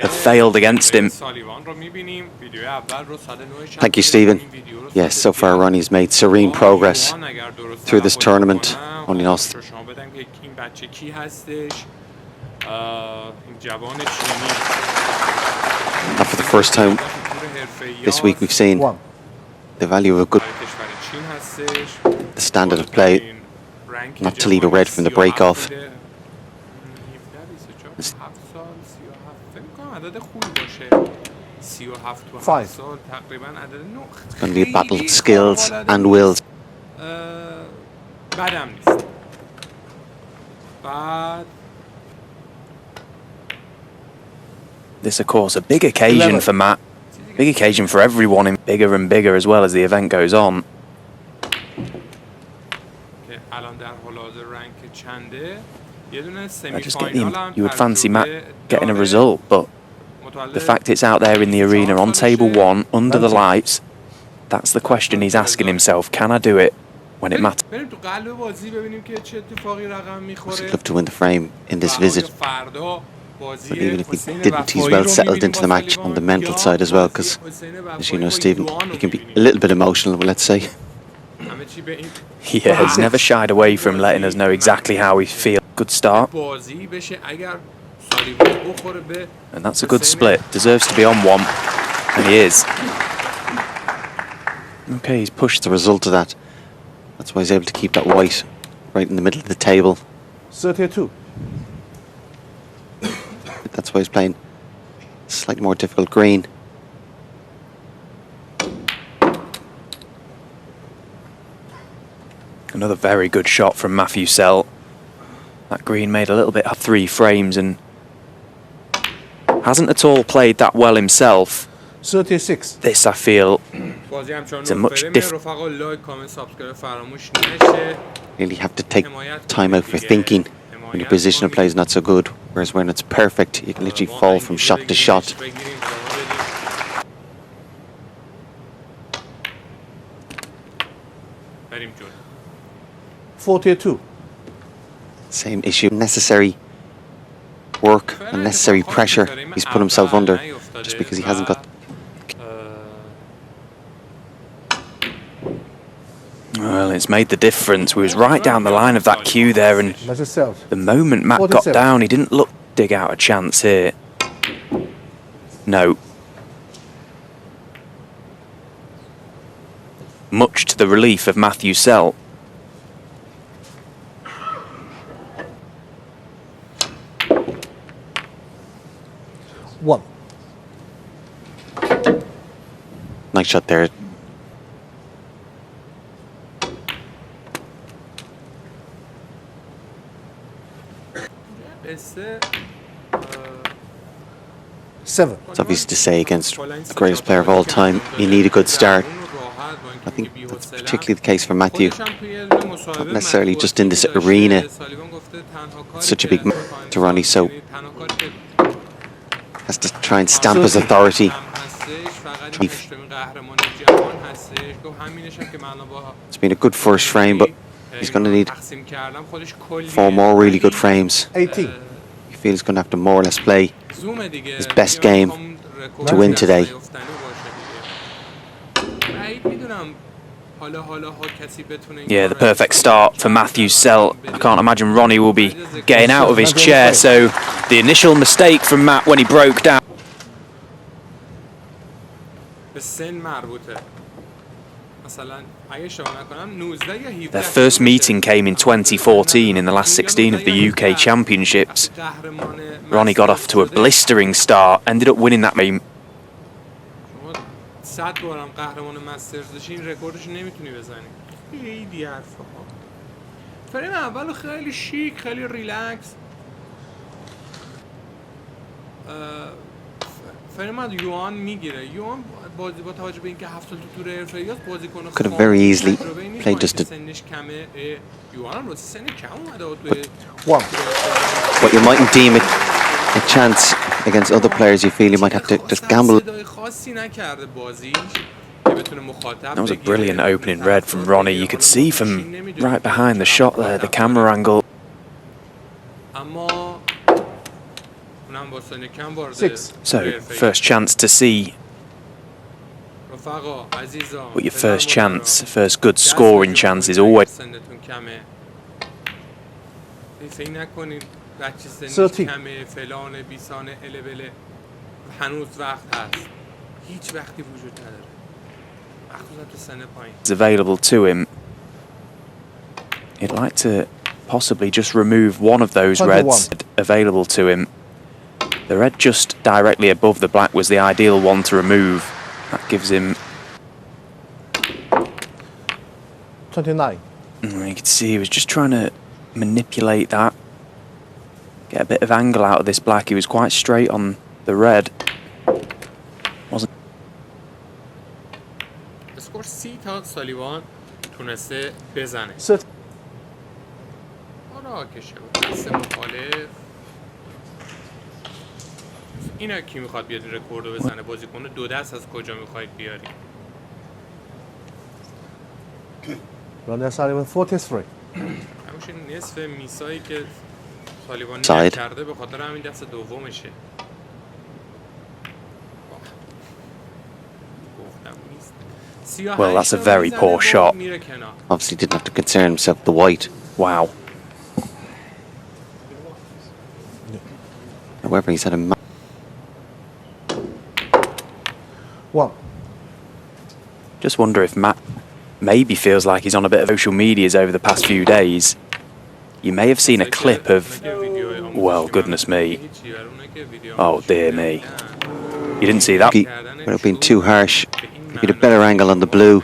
have failed against him. Thank you, Stephen. Yes, so far Ronnie's made serene progress through this tournament. Only lost. And for the first time this week we've seen the value of a good the standard of play, not to leave a red from the break off. Five. It's going to be a battle of skills and wills. This, of course, a big occasion for Matt. Big occasion for everyone, and bigger and bigger as well as the event goes on. I just get you would fancy Matt getting a result, but the fact it's out there in the arena on table one, under the lights, that's the question he's asking himself. Can I do it when it matters? I'd love to win the frame in this visit. But even if he didn't, he's well settled into the match on the mental side as well, because, as you know, Stephen, he can be a little bit emotional, let's say. Yeah, he's never shied away from letting us know exactly how he feels. Good start. And that's a good split. Deserves to be on one. And he is. Okay, he's pushed the result of that. That's why he's able to keep that white right in the middle of the table. 32. That's why he's playing slightly more difficult green. Another very good shot from Matthew Selt. That green made a little bit of 3 frames and hasn't at all played that well himself. 36. This, I feel, is a much different. Really have to take time out for thinking when your positional play is not so good, whereas when it's perfect, you can literally fall from shot to shot. $42. Same issue. Necessary work, unnecessary pressure he's put himself under just because he hasn't got. Well, it's made the difference. We was right down the line of that cue there, and the moment Matt got down, he didn't look dig out a chance here. No. Much to the relief of Matthew Selt. One. Nice shot there. Seven. It's obvious to say against the greatest player of all time, you need a good start. I think that's particularly the case for Matthew. Not necessarily just in this arena. It's such a big match to Ronnie, so has to try and stamp his authority. It's been a good first frame, but he's going to need 4 more really good frames. 18. He feels he's going to have to more or less play his best game to win today. Yeah, the perfect start for Matthew Selt. I can't imagine Ronnie will be getting out of his chair, so the initial mistake from Matt when he broke down. Their first meeting came in 2014 in the last 16 of the UK Championships. Ronnie got off to a blistering start, ended up winning that game. 100 بارم قهرمان مسترز بشی این رکوردش نمیتونی بزنی. خیلی حرفا. فریم اول خیلی شیک، خیلی ریلکس. فریم یوان میگیره. یوان بازی با توجه به اینکه 7 سال تو تور ایرفریاس بازیکن could have very easily played just a but you mightn't deem it a chance against other players. You feel you might have to just gamble. That was a brilliant opening red from Ronnie. You could see from right behind the shot there, the camera angle. اونم با سن کم وارد 6. So, first chance to see رفقا عزیزان what your first chance, first good scoring chance is always. سنتون کمه فکر نکنید بچه سنش 30. کمه فلان بیسانه البله هنوز وقت هست هیچ وقتی وجود نداره مخصوصا تو سن پایین Is available to him. He'd like to possibly just remove one of those 21. reds available to him. The red just directly above the black was the ideal one to remove. That gives him. 29. You could see he was just trying to manipulate that, get a bit of angle out of this black. He was quite straight on the red. Wasn't. اسکور 30 تا سالیوان تونسته بزنه 30. حالا که شد دست مخالف اینا کی میخواد بیاد رکوردو بزنه بازیکن دو دست از کجا میخواید بیاری Ronnie O'Sullivan 43. همون نصف میسایی که سالیوان Side. کرده به خاطر همین دست دومشه گفتم نیست Well, that's a very poor shot. میره کنار Obviously didn't have to concern himself with the white. Wow. However, he's had a 1. Just wonder if Matt maybe feels like he's on a bit of social medias over the past few days. You may have seen a clip of. Well, goodness me. Oh, dear me. You didn't see that? He would have been too harsh. If he had a better angle on the blue,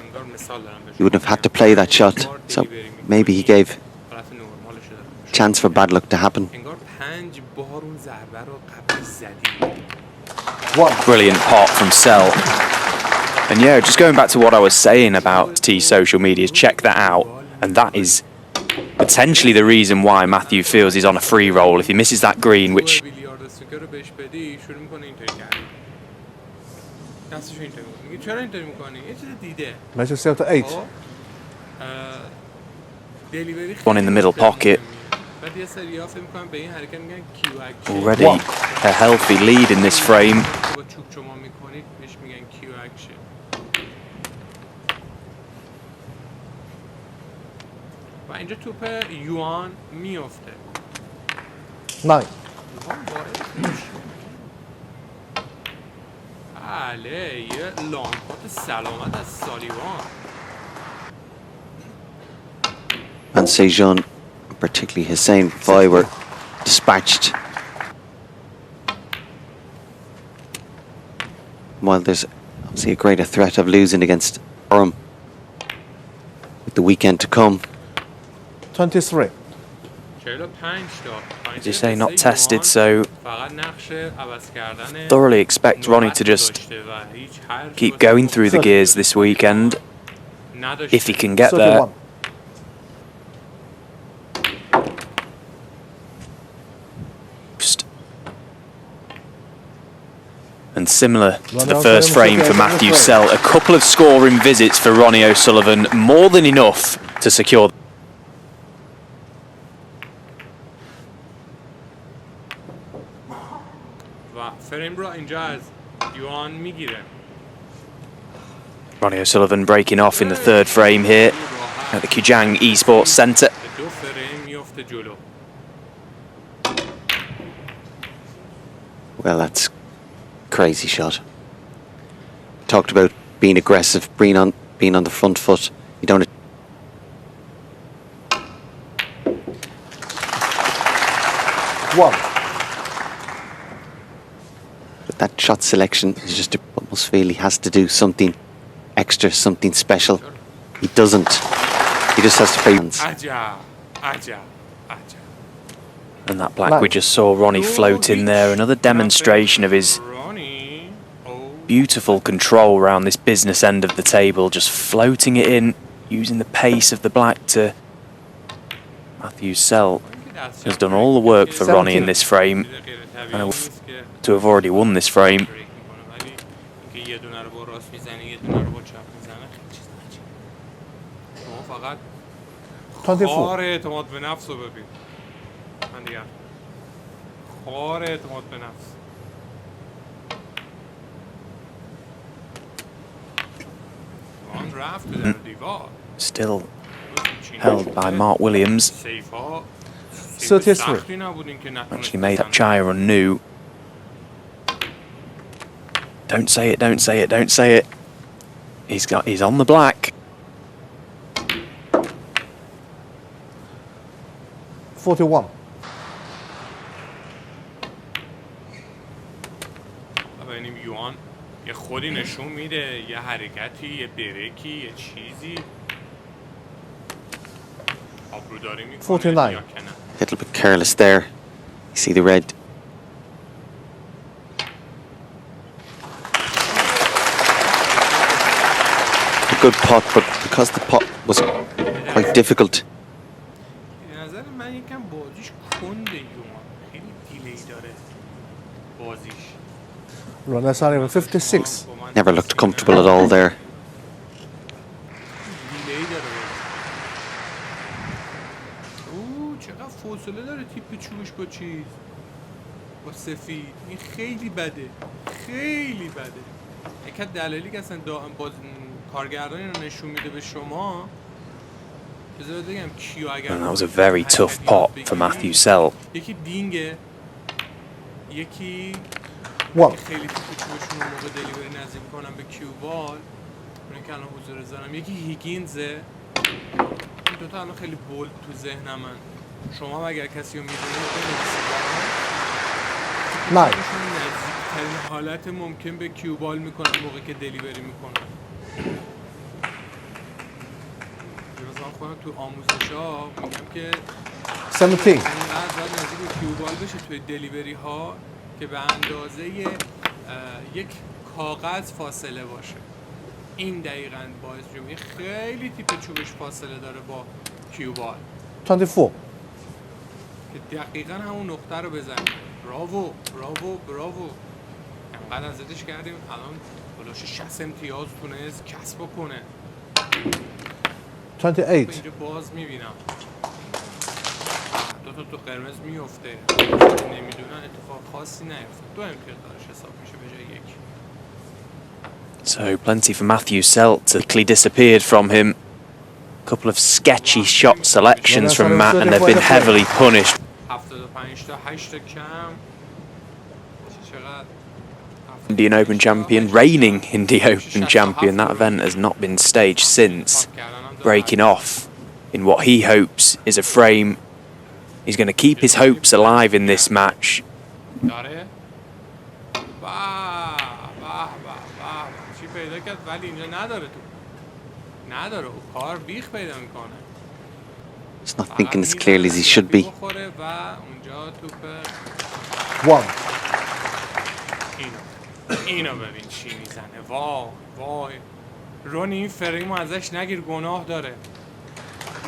he wouldn't have had to play that shot. So maybe he gave chance for bad luck to happen. انگار 5 بار اون ضربه رو قبل زدی 1. Brilliant pot from Selt. And yeah, just going back to what I was saying about T social medias, check that out. And that is potentially the reason why Matthew feels he's on a free roll. If he misses that green, which بیلیارد سنوکر رو بهش بدی شروع میکنه اینطوری کردن دستشو اینطوری میکنه میگه چرا اینطوری میکنی یه چیز دیده Match yourself to 8. خب دلیوری one in the middle pocket. بعد یه سری‌ها فکر می‌کنن به این حرکت میگن کیو اکشن Already a healthy lead in this frame. با چوب چما میکنید بهش میگن کیو اکشن و اینجا توپ یوان میفته 9. یوان وارد بله یه لانگ پات سلامت از سالیوان And Sejan, particularly Hussein Fai, were dispatched. While there's obviously a greater threat of losing against Durham with the weekend to come. 23. 45 تا As you say, not tested, so فقط نقش عوض کردن thoroughly expect Ronnie to just داشته و هیچ حرفی keep واسه going through the gears this weekend نداشته. if he can get there. 31. And similar to the first frame for Matthew Selt, a couple of scoring visits for Ronnie O'Sullivan, more than enough to secure. و فریم رو اینجا از یوان میگیره Ronnie O'Sullivan breaking off in the third frame here at the Kijang Esports Centre. دو فریم میفته جلو Well, that's crazy shot. Talked about being aggressive, being on the front foot. You don't. 1. But that shot selection is just almost feel he has to do something extra, something special. He doesn't. He just has to play hands. عجب عجب عجب And that black we just saw Ronnie float in there. Another demonstration of his رانی beautiful control around this business end of the table, just floating it in, using the pace of the black to. Matthew Selt has done all the work for Ronnie in this frame, and to have already won this frame. یه دونه رو با راست میزنه یه دونه رو با چپ میزنه خیلی چیز عجیبه شما فقط 24. خار اعتماد به نفس رو ببین من دیگه بخار اعتماد به نفس. وان رفت در دیوار. Still held by Mark Williams. سیف ها 33. سختی نبودین که Actually made that Chira new. Don't say it, don't say it, don't say it. He's on the black. 41. ببینیم یوان یه خودی نشون میده، یه حرکتی، یه بریکی، یه چیزی آبروداری میکنه 49. یا که نه. A little bit careless there. You see the red. A good pot, but because the pot was quite difficult, به نظر من یکم بازیش کنده یوان، خیلی دیلی داره بازیش. Ronnie Sarri with 56. never looked comfortable at all there. دیلی داره. اوه چقدر فاصله داره تیپ چوبش با چیز، با سفید. این خیلی بده، خیلی بده. یک از دلایلی که اصلا باز کارگردان اینو نشون میده به شما. بذارید بگم کیو اگر And that was a very tough pot for Matthew Selt. یکی دینگه، یکی 1. خیلی توپ چوبشون رو موقع دلیوری نزدیک کنم به کیو بال، اون که الان حضور زنم. یکی هیگینزه. این دوتا الان خیلی بولد تو ذهن من. شما اگر کسی رو میدونید بنویسید برام. 9. نزدیکترین حالت ممکن به کیو بال میکنن موقع که دلیوری میکنن. مثلا خودم تو آموزش ها میگم که 17. اینقدر باید نزدیک به کیو بال بشه توی دلیوری ها که به اندازه یک کاغذ فاصله باشه. این دقیقاً باعث میشه خیلی تیپ چوبش فاصله داره با کیو بال 24. که دقیقاً همون نقطه رو بزنیم. براوو براوو براوو. انقدر ازش کردیم الان بلاش 60 امتیاز تونست کسب کنه. 28. اینجا باز میبینم دو تا تو قرمز میفته، نمیدونن اتفاق خاصی نیفته. 2 امتیاز دارش حساب میشه به جای 1. So plenty for Matthew Selt to quickly disappeared from him. Couple of sketchy shot selections from Matt and they've been heavily punished. 75 تا 8 تا کم. چقدر Indian Open champion, reigning Indian Open champion. That event has not been staged since, breaking off in what he hopes is a frame. He's going to keep his hopes alive in this match. داره چی پیدا کرد ولی اینجا نداره تو، نداره او کار بیخ پیدا میکنه. He's not thinking as clearly as he should be. و اونجا توپ 1. اینو ببین چی میزنه. وای وای رونی این فریمو ازش نگیر، گناه داره.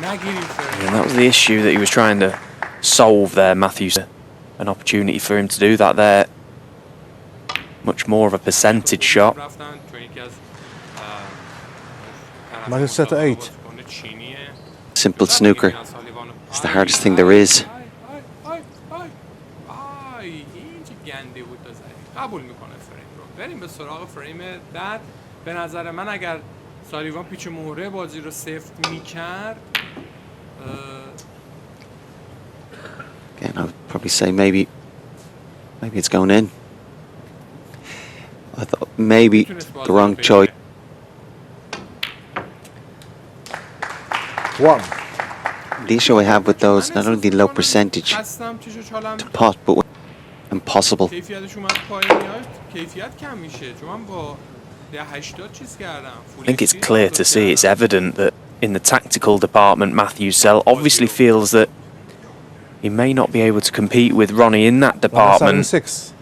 نگیر این فریم. And that was the issue that he was trying to solve there, Matthew. An opportunity for him to do that there. Much more of a percentage shot. رفتن تو یکی از Matthew set to 8. چینیه. Simple snooker. It's the hardest thing there is. این چه گنده بود بزنی. قبول میکنه فریم رو. بریم به سراغ فریم بعد. به نظر من اگر سالیوان پیچ مهره بازی رو سفت میکرد، Again, I would probably say maybe it's going in. I thought maybe the wrong choice. 1. The issue I have with those, not only the low percentage هستم چشو چالم to pot, but impossible. کیفیتش اومد پایین میاد، کیفیت کم میشه. چون من با 80 چیز کردم. I think it's clear to see, it's evident that in the tactical department, Matthew Selt obviously feels that he may not be able to compete with Ronnie in that department. 76.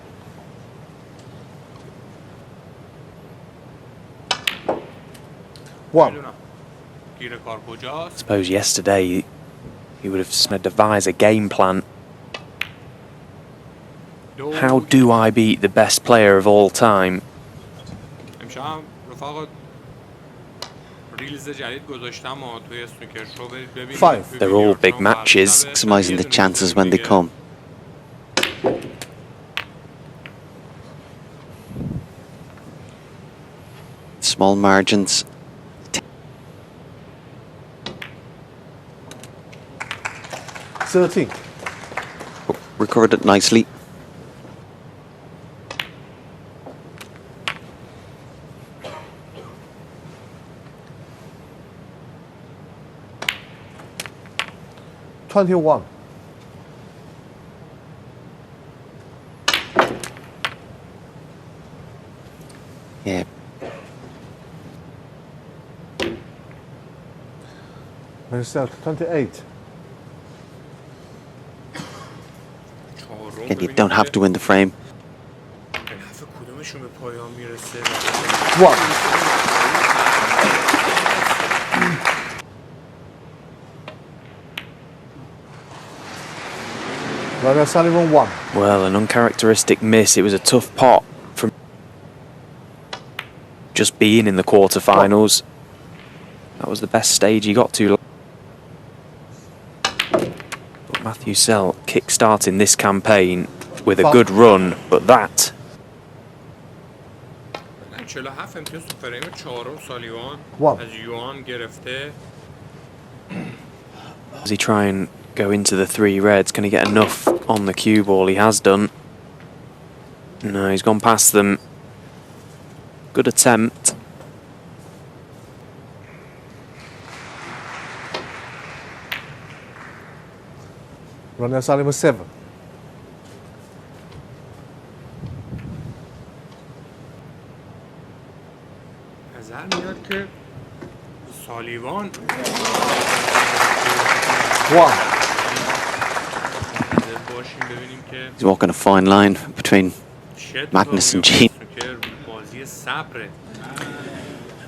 1. گیر کار کجاست؟ I suppose yesterday he would have devised a game plan. How do I beat the best player of all time? امشب رفاقا ریلز جدید گذاشتم توی اسنوکر شو برید ببینید. 5. They're all big matches. Maximizing the chances when they come. small margins. Recovered it nicely. $21. Yeah. Selt 28. Again, you don't have to win the frame. One. Ronnie O'Sullivan 1. Well, an uncharacteristic miss. It was a tough pot from just being in the quarterfinals. That was the best stage he got to. But Matthew Selt kick-starting this campaign with a good run, but that... Does he try and go into the 3 reds? Can he get enough on the cue ball? He has done. No, he's gone past them. Good attempt. Ronnie O'Sullivan 7. نظر میاد که سالیوان 1. He's walking a fine line between madness and genius.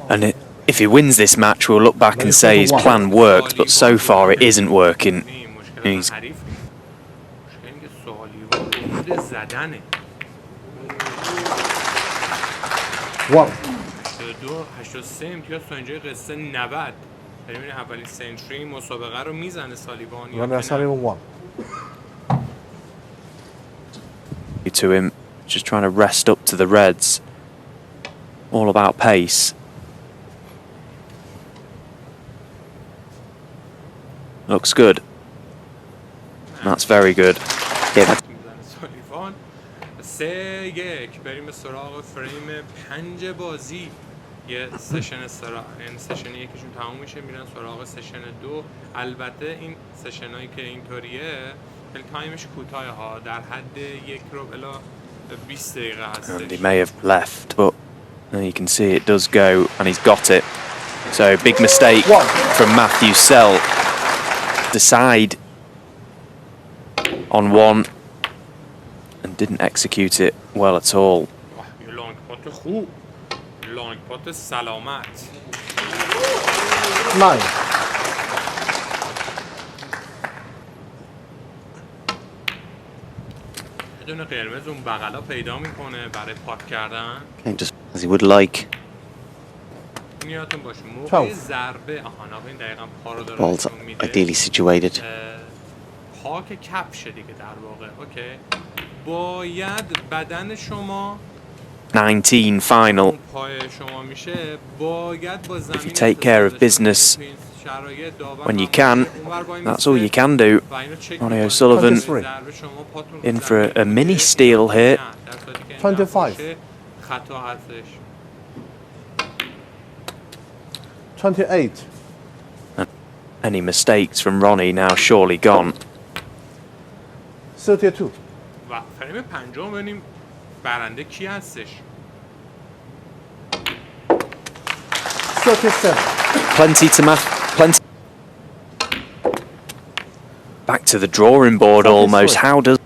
And if he wins this match, we'll look back and say his plan worked, but so far it isn't working. He's One. 83 امتیاز تا اینجای قصه 90. ببینید اولین سنچری مسابقه رو میزنه سالیوان. Ronnie O'Sullivan 1. to him, just trying to rest up to the reds. All about pace. Looks good. That's very good. Yeah. سالیوان 3-1 بریم به سراغ فریم 5 بازی. یه سشن این سشن یکیشون تموم میشه، میرن سراغ سشن 2. البته این سشنایی که اینطوریه خیلی تایمش کوتاه ها، در حد 1 ربع الی 20 دقیقه هست. And he may have left, but you can see it does go, and he's got it. So big mistake from Matthew Selt. Decide on one and didn't execute it well at all. یه لانگ پات خوب، لانگ پات سلامت. 9. یه دونه قرمز اون بغلا پیدا میکنه برای پات کردن. Okay, just as he would like. یادتون باشه موقع ضربه این دقیقاً پا رو داره Ball's نشون میده. ideally situated. پاک کفشه دیگه در واقع. اوکی. باید بدن شما 19 final. پای شما میشه، باید با زمین If you take care of business when you can, that's all you can do. Ronnie O'Sullivan in for a mini steal here. 25. خطا هستش. 28. Any mistakes from Ronnie now surely gone. 32. و فریم پنجم ببینیم برنده کی هستش. 37. Plenty. Back to the drawing board almost. How does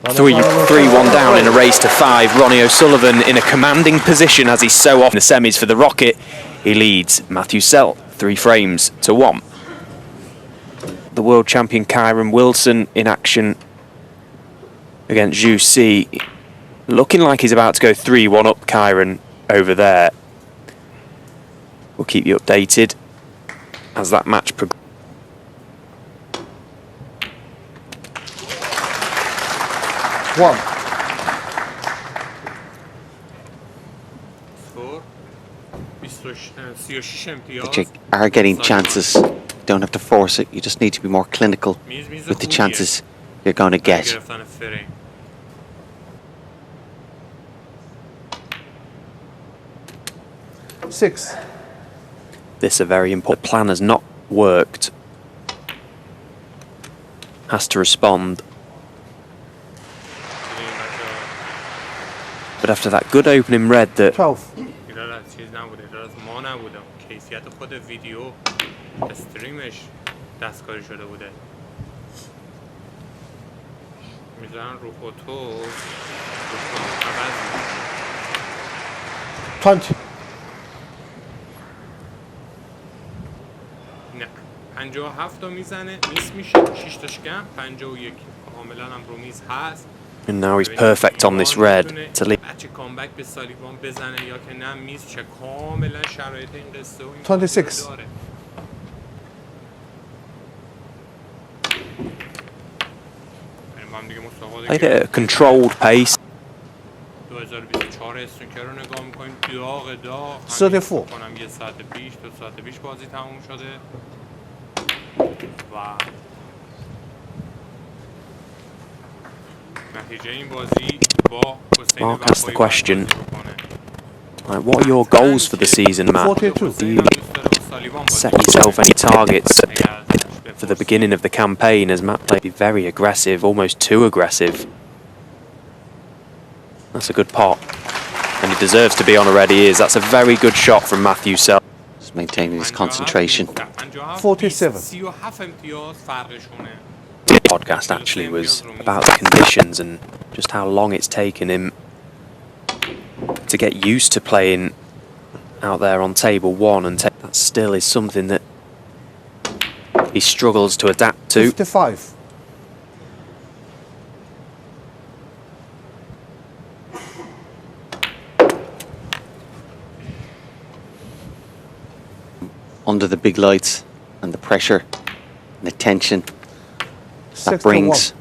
3-1 down in a race to 5? Ronnie O'Sullivan in a commanding position as he's so off in the semis for the Rocket. He leads Matthew Selt 3 frames to 1. The world champion Kyron Wilson in action against Zhu Si. Looking like he's about to go 3-1 up Kyron over there. We'll keep you updated as that match progresses. 36 امتیاز. That you are getting chances. You don't have to force it. You just need to be more clinical with the chances you're going to get. گرفتن فریم. Six. This a very important. The plan has not worked. Has to respond. But after that good opening red that 12. ایراد از چیز نبوده، ایراد از ما نبوده، کیفیت خود ویدیو استریمش دستکاری شده بوده. میذارن رو خودتو عوض میکنه. 20. نه 57 تا میزنه، میس میشه، 6 تاش کم، 51 کاملا هم رو میز هست. and now he's perfect on this red to lead. بچه کامبک به سالیوان بزنه یا که نه میز چه کاملا شرایط این قصه و این 26. داره. بریم با هم دیگه مسابقه Played it at a controlled pace. 2024 اسنوکر رو نگاه میکنیم. داغ 34. کنم یه ساعت پیش 2 ساعت پیش بازی تموم شده و نتیجه این بازی با حسین Mark asked the وفایی question. بازی بکنه. Like, what are your goals for the season, Matt? 42. Do you set yourself any targets for the beginning of the campaign, as Matt played very aggressive, almost too aggressive? That's a good pot, and he deserves to be on a red. He is. That's a very good shot from Matthew Selt. Just maintaining his concentration. 47. The podcast actually was about the conditions and just how long it's taken him to get used to playing out there on table one, and that still is something that he struggles to adapt to. 55. Under the big lights and the pressure and the tension that 61. brings.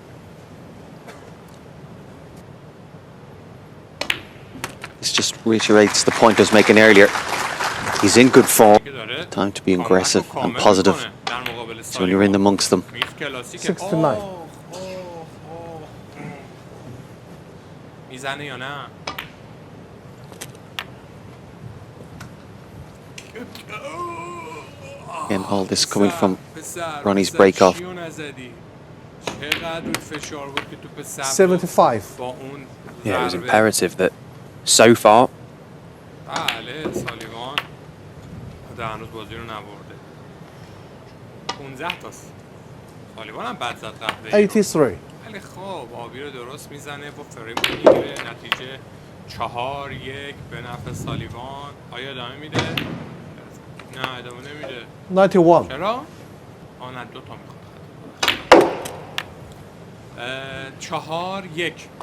This just reiterates the point I was making earlier. He's in good form. Time to be aggressive and positive. So when you're in amongst them. 69. میزنه یا نه؟ Again, all this coming from Ronnie's break off. 75. Yeah, it was imperative that so far بله سالیوان هنوز بازی رو نبرده. 15 تاست. سالیوان هم بد زد قبله. 83. ولی خب آبی رو درست میزنه با فریم میگیره. نتیجه 4-1 به نفع سالیوان. آیا ادامه میده؟ نه ادامه نمیده. 91. چرا؟ نه 2 تا میخواد. 4-1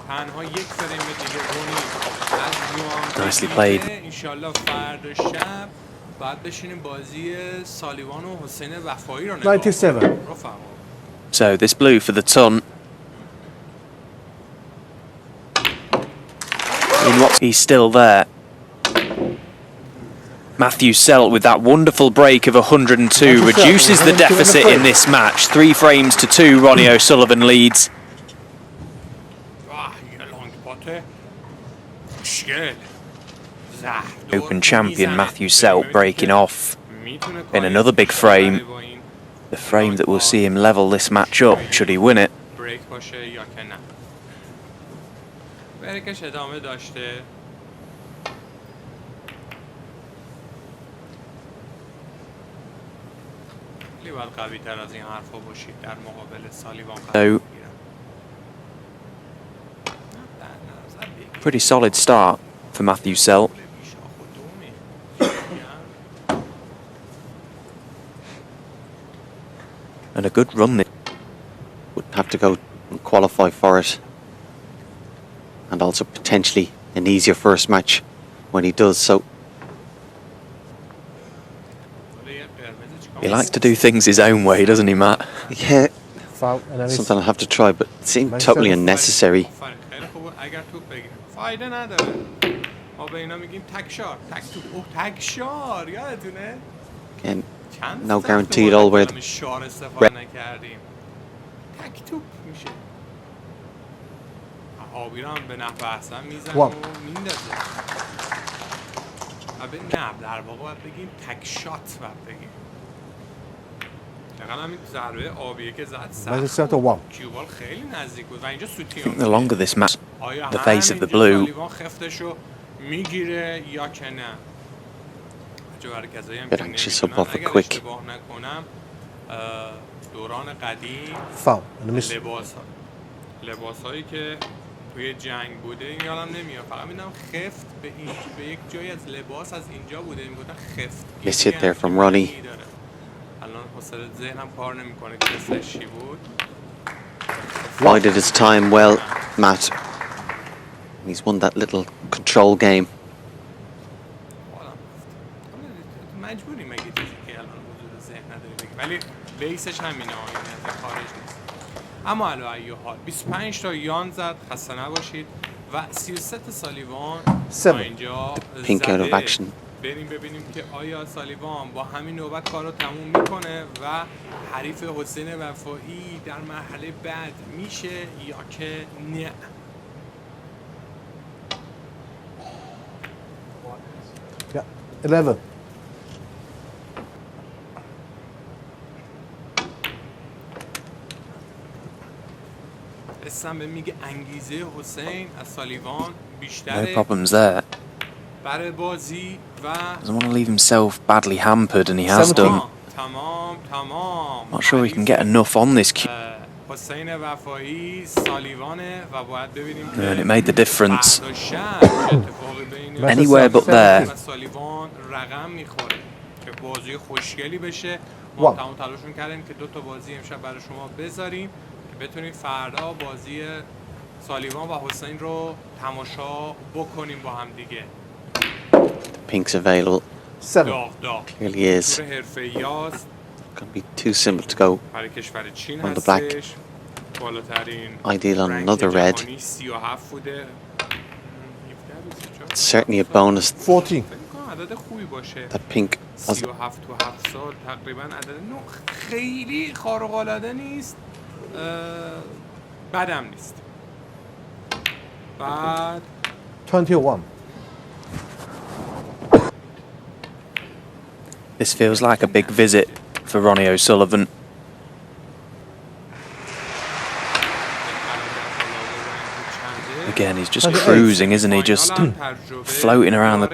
تنها یک فریم دیگه رونی از Nicely played. انشالله فردا شب باید بشینیم بازی سالیوان و حسین وفایی رو نگاه 97. کنیم. رفقا So this blue for the ton. In what he's still there. Matthew Selt with that wonderful break of 102 reduces the deficit in this match. 3 frames to 2. Ronnie O'Sullivan leads. Open champion Matthew Selt breaking off in another big frame. The frame that will see him level this match up should he win it. بریک باشه یا که نه. بریکش ادامه داشته. خیلی باید قوی تر از این حرفا باشید در مقابل سالیوان قرار بگیرم. Pretty solid start for Matthew Selt. And a good run. Would have to go and qualify for it. And also potentially an easier first match when he does so. He likes to do things his own way, doesn't he, Matt? Yeah, Foul. And then it's something I'll have to try, but it seemed totally unnecessary. فایده نداره. ما به اینا میگیم تکشار، تک توپ. اوه تکشار یادتونه؟ And چند no تا guarantee at all where the شار استفاده نکردیم. تک توپ میشه. آبی رو هم به نفع احسن میزن و میندازه. نه در واقع باید بگیم تک شات باید بگیم. دقیقا همین ضربه آبیه که زد سخت بود. کیوبال خیلی نزدیک بود و اینجا سوتیان The longer this match, آیا the face of the blue. سالیوان خفتشو میگیره یا که نه؟ برای کسایی هم که نمیدونن اگر اشتباه نکنم دوران قدیم لباس هایی که توی جنگ بوده این یادم نمیاد، فقط میدونم خفت به یک جایی از لباس از اینجا بوده میگفتن خفت. Miss hit there from Ronnie. الان حوصله ذهنم کار نمیکنه که اسمش چی بود. bided his time well, Matt. He's won that little control game. مجبوری مگه چیزی که الان حضور ذهن نداری بگی، ولی بیسش همینه، یعنی از خارج نیست. اما علی ای حال 25 تا یان زد، خسته نباشید. و 33 تا سالیوان تا اینجا زده. بریم ببینیم که آیا سالیوان با همین نوبت کار رو تموم میکنه و حریف حسین وفایی در مرحله بعد میشه یا که نه. Yeah, 11. حسم به میگه انگیزه حسین از سالیوان بیشتره. No problems there. برای بازی و Doesn't want to leave himself badly hampered, and he has done. تمام. Not sure he can get enough on this cue. حسین وفایی سالیوانه و باید ببینیم که And it made the difference. اتفاقی بین Anywhere but there. و سالیوان رقم میخوره که بازی خوشگلی بشه. ما تمام تلاش کردیم که 2 تا بازی امشب برای شما بذاریم که بتونیم فردا بازی سالیوان و حسین رو تماشا بکنیم با هم دیگه. Pink's available. داغ Clearly is. Gonna be too simple to go برای کشور چین on the black. هستش. بالاترین Ideal on another red. 37 بوده. Certainly a bonus 14. عدد خوبی باشه. that Pink has. 37 تو 7 سال تقریبا عدد خیلی خارق العاده نیست. بدم نیست. بعد 21. This feels like a big visit for Ronnie O'Sullivan. Again, he's just cruising, isn't he? Just floating around the...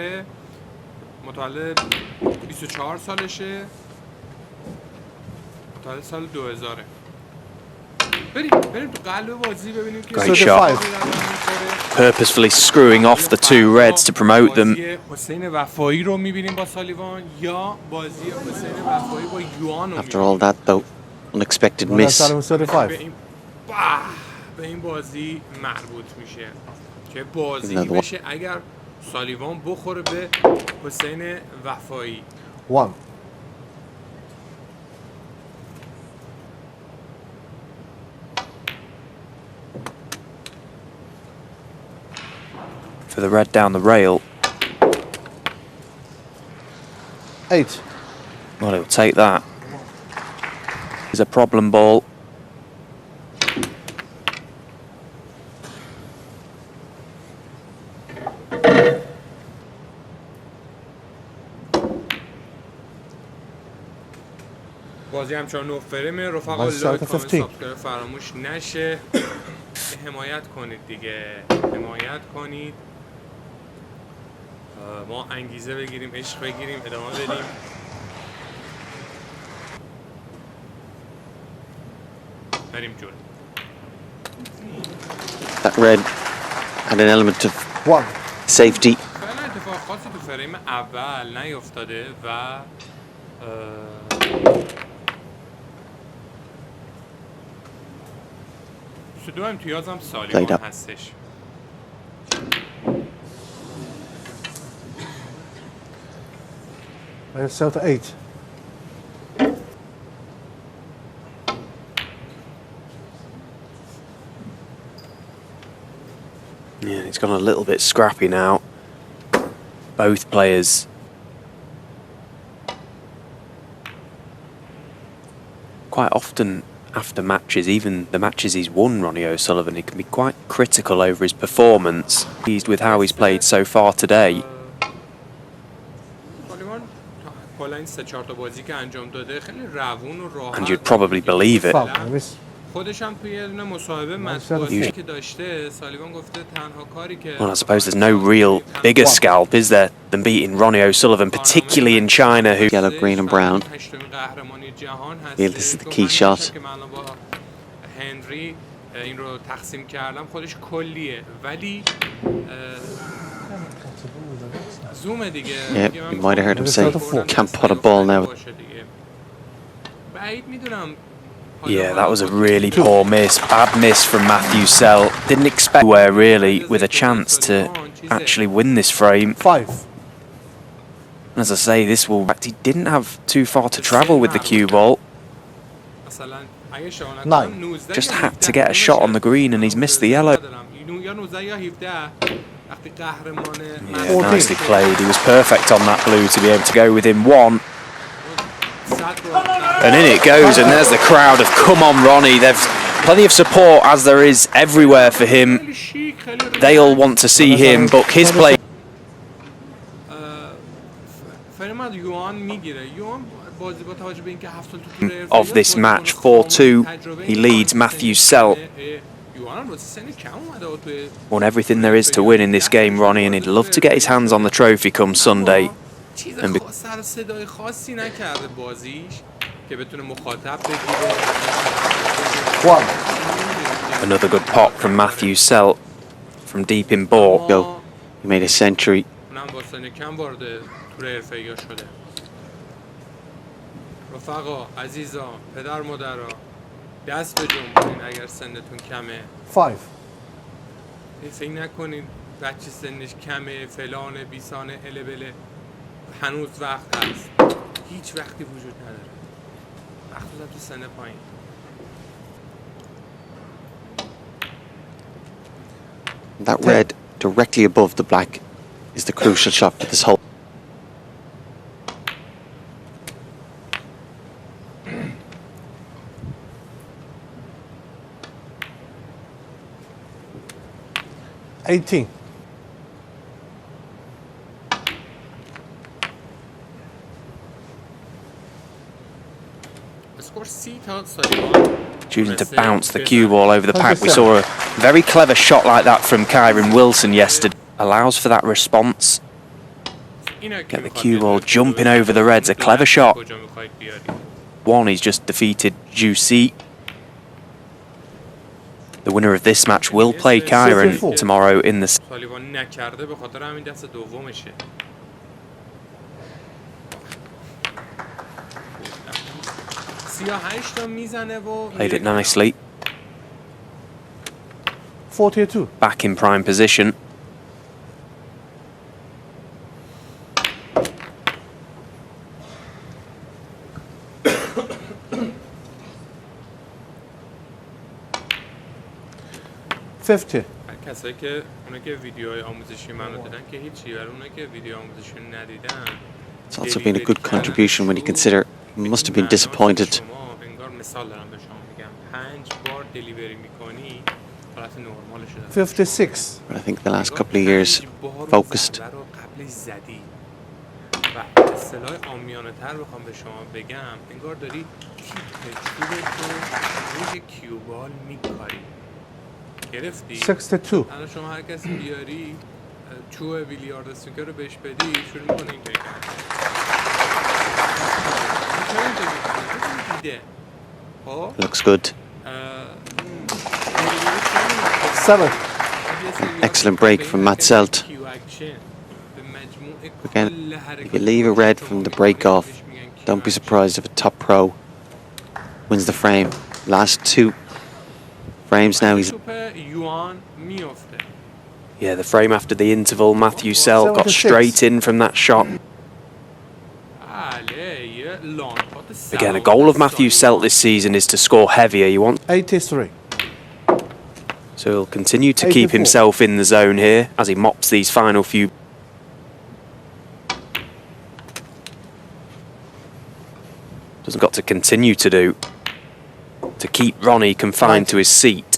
متولد 24 سالشه. متولد سال 2000. بریم تو قلب بازی ببینیم که Great shot. Purposefully screwing off the 2 reds to promote them. بازی حسین وفایی رو میبینیم با سالیوان یا بازی حسین وفایی با یوان رو After all that, though, unexpected miss. به این بازی مربوط میشه که بازی بشه اگر سالیوان بخوره به حسین وفایی. 1. For the red down the rail. 8. Well, he'll take that. It's a problem ball. بازی همچنان 9 فرمه. رفقا لایک کامنت سابسکرایب فراموش نشه. حمایت کنید دیگه، حمایت کنید. ما انگیزه بگیریم، عشق بگیریم، ادامه بدیم. بریم جلو. That red had an element of safety. فعلا اتفاق خاصی تو فریم اول نیفتاده و 22 امتیاز هم سالیوان هستش. Selt 8. Yeah, he's gone a little bit scrappy now. both players. Quite often after matches, even the matches he's won, Ronnie O'Sullivan, he can be quite critical over his performance. Pleased with how he's played so far today. And you'd probably believe it. Well, I suppose there's no real bigger scalp, is there, than beating Ronnie O'Sullivan, particularly in China, who... Yellow, green and brown. Yeah, this is the key shot. Yeah, you might have heard him say, can't pot a ball now. Yeah, that was a really poor miss, bad miss from Matthew Selt. Didn't expect where really, with a chance to actually win this frame. 5. As I say, this will... In fact, he didn't have too far to travel with the cue ball. 9. Just had to get a shot on the green and he's missed the yellow. Yeah, nicely played. He was perfect on that blue to be able to go within 1. And in it goes, and there's the crowd of come on Ronnie. There's plenty of support, as there is everywhere for him. They all want to see him book his play. Of this match, 4-2, he leads Matthew Selt. Won everything there is to win in this game, Ronnie, and he'd love to get his hands on the trophy come Sunday. And another good pot from Matthew Selt from deep in ball. Go. He made a century. رفقا عزیزان پدر مادرها دست به جنبونین اگر سنتون کمه 5. فکر نکنین بچه سنش کمه فلانه بیسانه البله هنوز وقت هست هیچ وقتی وجود نداره وقت تو سن پایین That red directly above the black is the crucial shot for this whole. $18. Choosing to bounce the cue ball over the pack. We saw a very clever shot like that from Kyron Wilson yesterday. Allows for that response. Get the cue ball jumping over the reds. A clever shot. 1, he's just defeated Juicy. The winner of this match will play Kyron tomorrow in the... Played it nicely. 42. Back in prime position. $50. کسایی که اونا که ویدیوهای آموزشی منو دیدن که هیچی برای اونا که ویدیو آموزشی ندیدن It's also been a good contribution when you consider he must have been disappointed. انگار مثال دارم به شما میگم 5 بار دلیوری میکنی حالت نرمالش داره 56. But I think the last couple of years focused. قبلش زدی و اصطلاح عامیانه تر بخوام به شما بگم انگار داری تیپ چوبت رو روی کیوبال میکاری گرفتی 62. الان شما هر کسی بیاری چوب بیلیارد سنوکر رو بهش بدی شروع میکنه اینطوری Looks good. 7. Excellent break from Matt Selt. Again, if you leave a red from the break off, don't be surprised if a top pro wins the frame. Last 2 frames now he's... Yeah, the frame after the interval, Matthew Selt got straight in from that shot. Again, a goal of Matthew Selt this season is to score heavier. You want 83. So he'll continue to keep himself in the zone here as he mops these final few. has got to continue to do to keep Ronnie confined to his seat.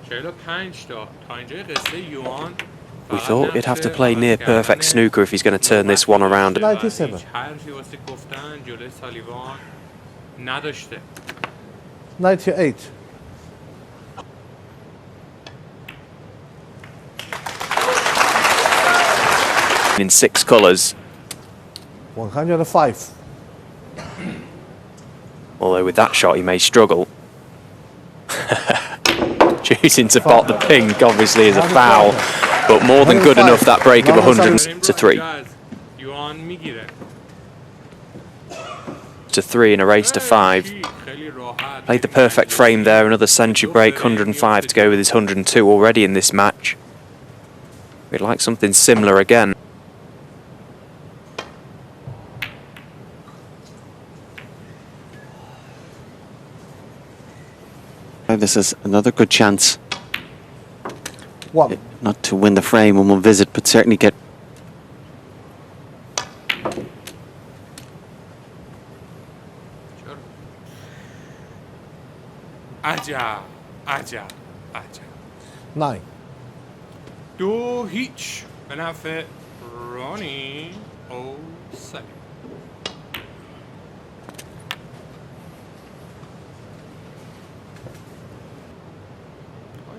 45 تا اینجای قصه یوان We thought he'd have to play near perfect snooker if he's going to turn this one around. 97. حرفی واسه گفتن جلوی سالیوان نداشته. 98. In 6 colours, 105. although with that shot he may struggle. Choosing to pot the pink obviously is a foul, but more than good enough, that break of 100 to 3. یوان میگیره. To 3 in a race to 5. Played the perfect frame there, another century break, 105 to go with his 102 already in this match. We'd like something similar again. This is another good chance. 1. Not to win the frame on one visit, but certainly get. عجب عجب عجب. 9. 2-0 به نفع رانی او سلی.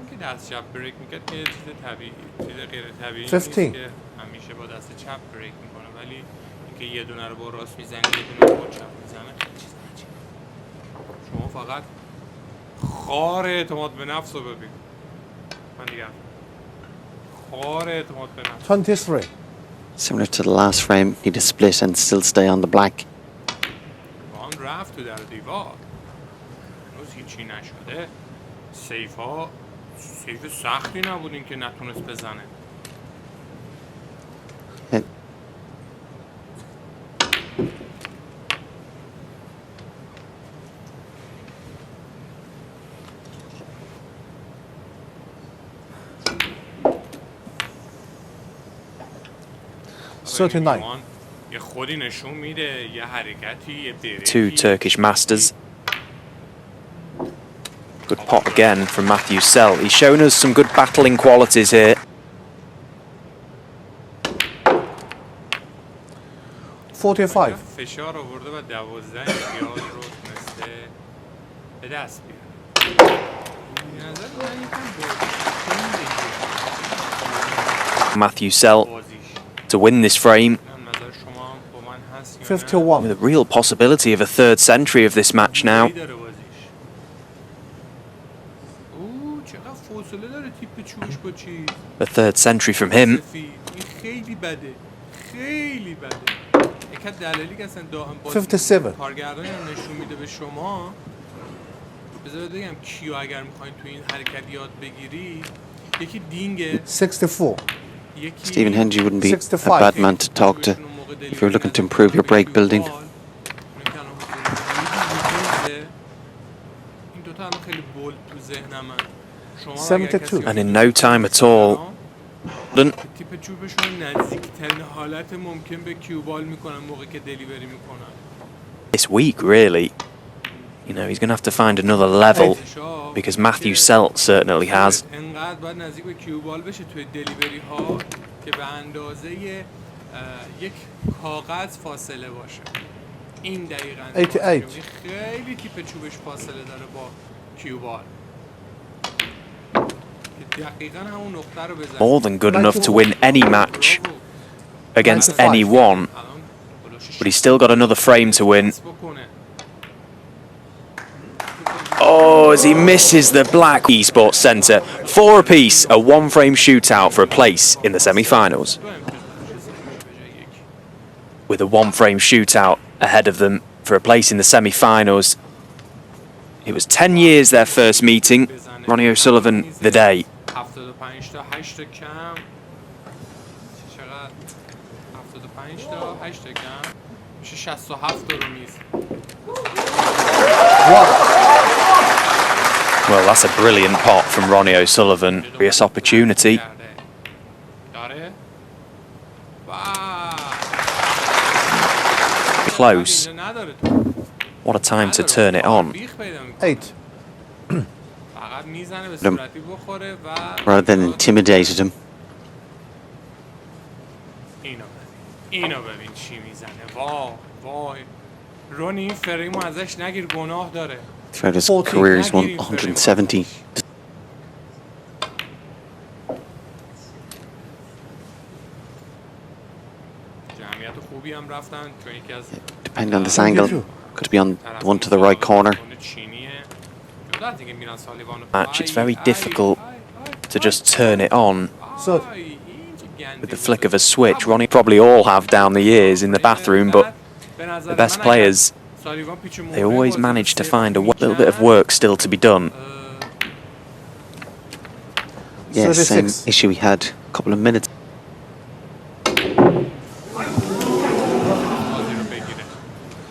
که دست چپ بریک میکرد که چیز طبیعی، چیز غیر طبیعی نیست که همیشه با دست چپ بریک میکنه، ولی اینکه یه دونه رو با راست میزنه یه دونه با چپ میزنه خیلی چیز عجیبه. شما فقط خار اعتماد به نفس رو ببین. من دیگه خار اعتماد به نفس. 23. Similar to the last frame, need to split and still stay on the black. آن رفت تو در دیوار. هنوز هیچی نشده. سیف ها سیف سختی نبودین که نتونست بزنه. یه خودی نشون میده، یه حرکتی، یه بریکی. 2 Turkish Masters. Good pot again from Matthew Selt. He's shown us some good battling qualities here. 45. فشار آورده و 12 امتیاز رو تونسته به دست بیاره. به نظر من یکم Matthew Selt to win this frame. 51. With a real possibility of a 3rd century of this match now. A 3rd century from him. خیلی بده. خیلی بده. یکی دلیلی که اصلا دائم 57. کارگردانی هم نشون میده به شما. بذارید بگم کیو اگر میخواین تو این حرکت یاد بگیری، یکی دینگه. 64. Stephen Henry wouldn't be a bad man to talk to if you're looking to improve your break building. این دوتا الان خیلی بولد تو ذهنم. 72. And in no time at all. تیپ چوبشون نزدیکترین حالت ممکن به کیو بال میکنن موقعی که دلیوری میکنن. This week, really. You know, he's going to have to find another level because Matthew Selt certainly has. انقدر باید نزدیک به کیو بال بشه توی دلیوری ها که به اندازه یک کاغذ فاصله باشه. این دقیقاً 88. خیلی تیپ چوبش فاصله داره با کیو بال. More than good enough to win any match against anyone, but he's still got another frame to win. Oh, as he misses the black eSports Centre. 4 apiece, a 1-frame shootout for a place in the semi-finals. With a 1-frame shootout ahead of them for a place in the semi-finals. It was 10 years their first meeting. Ronnie O'Sullivan, the day. 75 تا 8 تا کم. چقدر؟ 75 تا 8 تا کم. میشه 67 تا رو میز. Well, that's a brilliant pot from Ronnie O'Sullivan. Serious opportunity. close. What a time to turn it on. 8. Rather than intimidated him. اینو ببین چی میزنه. وای رونی این فریمو ازش نگیر گناه داره. Throughout his career he's won 170. جمعیت خوبی هم رفتن چون یکی از Depending on this angle, could be on the one to the right corner. Match, it's very difficult to just turn it on So, with the flick of a switch. Ronnie probably all have down the years in the bathroom, but the best players, they always manage to find a little bit of work still to be done. Yeah, same 36. issue we had a couple of minutes.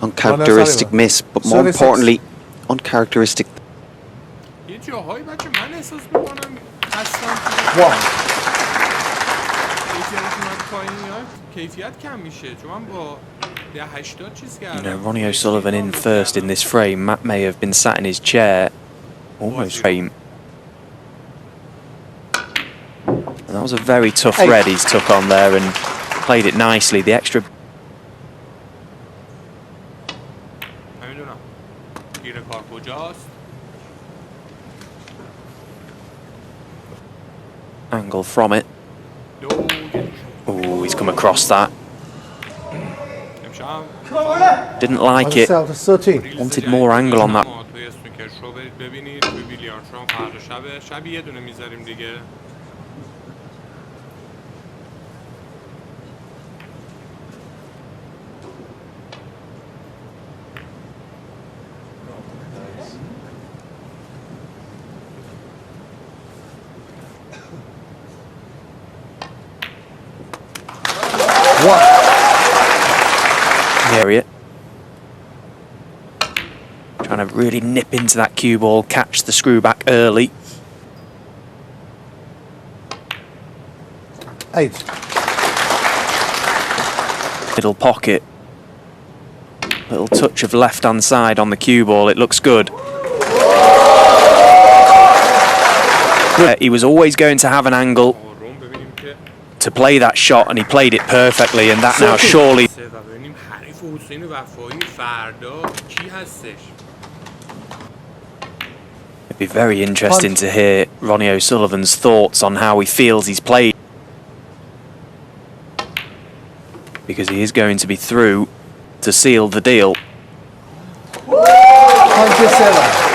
Uncharacteristic miss, but more 36. importantly, uncharacteristic. یه جاهایی بچه من احساس میکنم اصلا 1. کیفیت کم میشه چون من با 80 چیز You know, کردم. Ronnie O'Sullivan in first in this frame. Matt may have been sat in his chair, almost frame. And that was a very tough red he's took on there and played it nicely. The extra نمیدونم گیر کار کجاست. angle from it. Oh, he's come across that. Didn't like it. 13. Wanted more angle on that. توی اسنوکر شو برید ببینید توی بیلیارد شو فردا شب یه دونه میذاریم دیگه. Area. Trying to really nip into that cue ball, catch the screw back early. 8. Middle pocket. Little touch of left hand side on the cue ball, it looks good. He was always going to have an angle to play that shot and he played it perfectly, and that now surely it'd be very interesting to hear Ronnie O'Sullivan's thoughts on how he feels he's played, because he is going to be through to seal the deal. 27.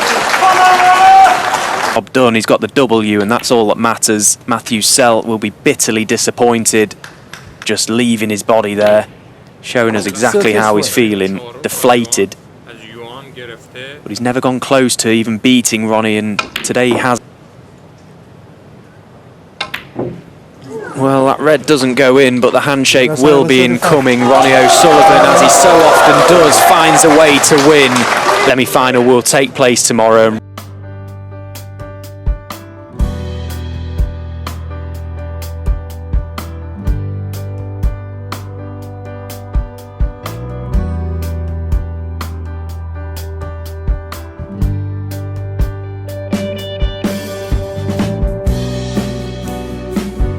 Job done, he's got the W and that's all that matters. Matthew Selt will be bitterly disappointed, just leaving his body there, showing us exactly how he's feeling, deflated. But he's never gone close to even beating Ronnie, and today he has. Well, that red doesn't go in, but the handshake will be incoming. Ronnie O'Sullivan, as he so often does, finds a way to win. Semi-final will take place tomorrow.